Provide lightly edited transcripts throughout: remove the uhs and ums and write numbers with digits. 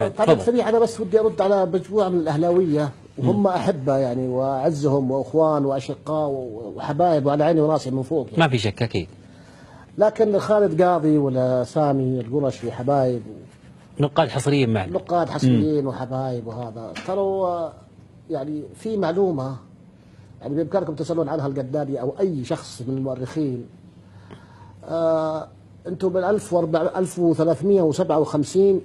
طبعا سريع، انا بس ودي ارد على مجموعه من الاهلاويه وهم احبه يعني واعزهم واخوان واشقاء وحبايب وعلى عيني وراسي من فوق يعني. ما في شك اكيد. لكن خالد قاضي ولا سامي القرشي حبايب نقاد حصريين معنا، نقاد حصريين وحبايب، وهذا ترى يعني في معلومه يعني بامكانكم تسالون عنها القدادي او اي شخص من المؤرخين. انتم بال 1357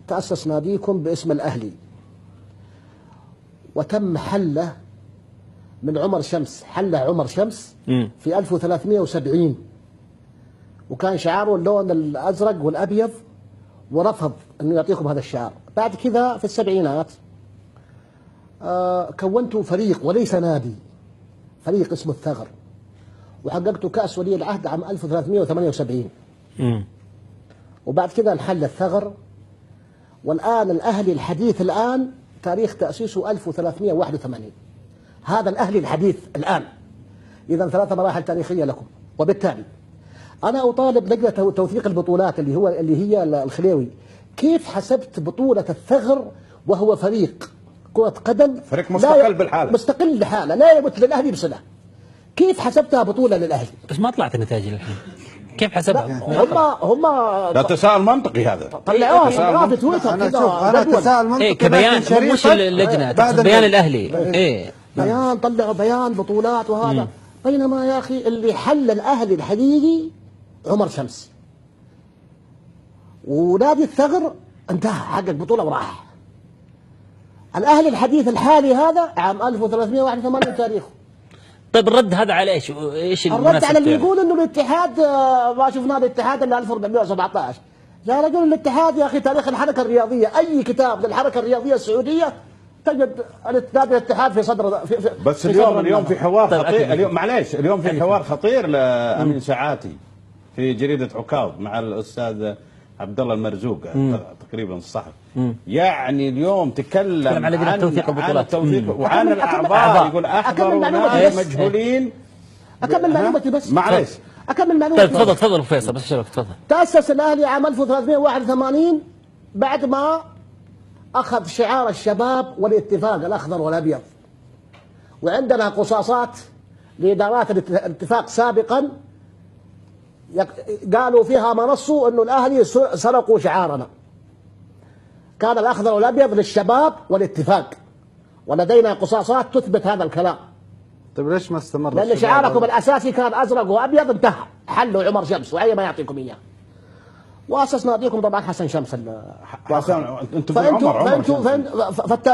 تأسس ناديكم باسم الأهلي، وتم حله من عمر شمس، حله عمر شمس في 1370، وكان شعاره اللون الأزرق والأبيض، ورفض أنه يعطيكم هذا الشعار. بعد كذا في السبعينات كونتوا فريق وليس نادي، فريق اسمه الثغر، وحققتوا كأس ولي العهد عام 1378. وبعد كذا انحل الثغر، والآن الأهلي الحديث الآن تاريخ تأسيسه 1381. هذا الأهلي الحديث الآن. إذا 3 مراحل تاريخية لكم. وبالتالي أنا أطالب لجنة توثيق البطولات اللي هي الخليوي، كيف حسبت بطولة الثغر وهو فريق كرة قدم، فريق مستقل بالحالة، مستقل بحالة لا يمت للأهلي بصلة، كيف حسبتها بطولة للأهلي؟ بس ما طلعت النتائج الحين، كيف حسبها؟ هم لا تساؤل منطقي هذا، طلعوها في تويتر. أنا تساؤل منطقي كبيان، مش اللجنة، بيان الأهلي. بيان، طلعوا بيان بطولات وهذا. بينما يا أخي اللي حل الأهلي الحقيقي عمر شمس، ونادي الثغر انتهى، حقق بطولة وراح. الأهلي الحديث الحالي هذا عام 1381 تاريخه. طيب الرد هذا على ايش؟ ايش الرد على اللي يقول انه الاتحاد ما شفنا الاتحاد الا 1417. يا رجل الاتحاد يا اخي تاريخ الحركه الرياضيه، اي كتاب للحركه الرياضيه السعوديه تجد نادي الاتحاد في صدر بس في اليوم في حوار طيب خطير. اليوم معليش، اليوم في حوار خطير لامين ساعاتي في جريده عكاظ مع الاستاذ عبد الله المرزوق تقريبا الصحفي. يعني اليوم تكلم عن التوثيق وعن الاعضاء، يقول احضروا ناس مجهولين. اكمل معلومتي بس، معليش اكمل معلومتي. طيب تفضل فيصل، بس شبك تفضل. تأسس الاهلي عام 1381 بعد ما اخذ شعار الشباب والاتفاق الاخضر والابيض، وعندنا قصاصات لادارات الاتفاق سابقا قالوا فيها ما نصوا انه الاهلي سرقوا شعارنا. كان الاخضر والابيض للشباب والاتفاق، ولدينا قصاصات تثبت هذا الكلام. طيب ليش ما استمر؟ لان شعاركم الاساسي كان ازرق وابيض، انتهى، حلوا عمر شمس وعي ما يعطيكم اياه. واسس ناديكم طبعا حسن شمس.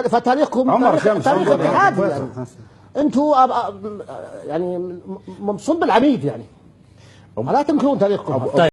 فتاريخكم تاريخ اتحاد يعني. انتم يعني من صلب العميد يعني، لا تنكرون تاريخكم.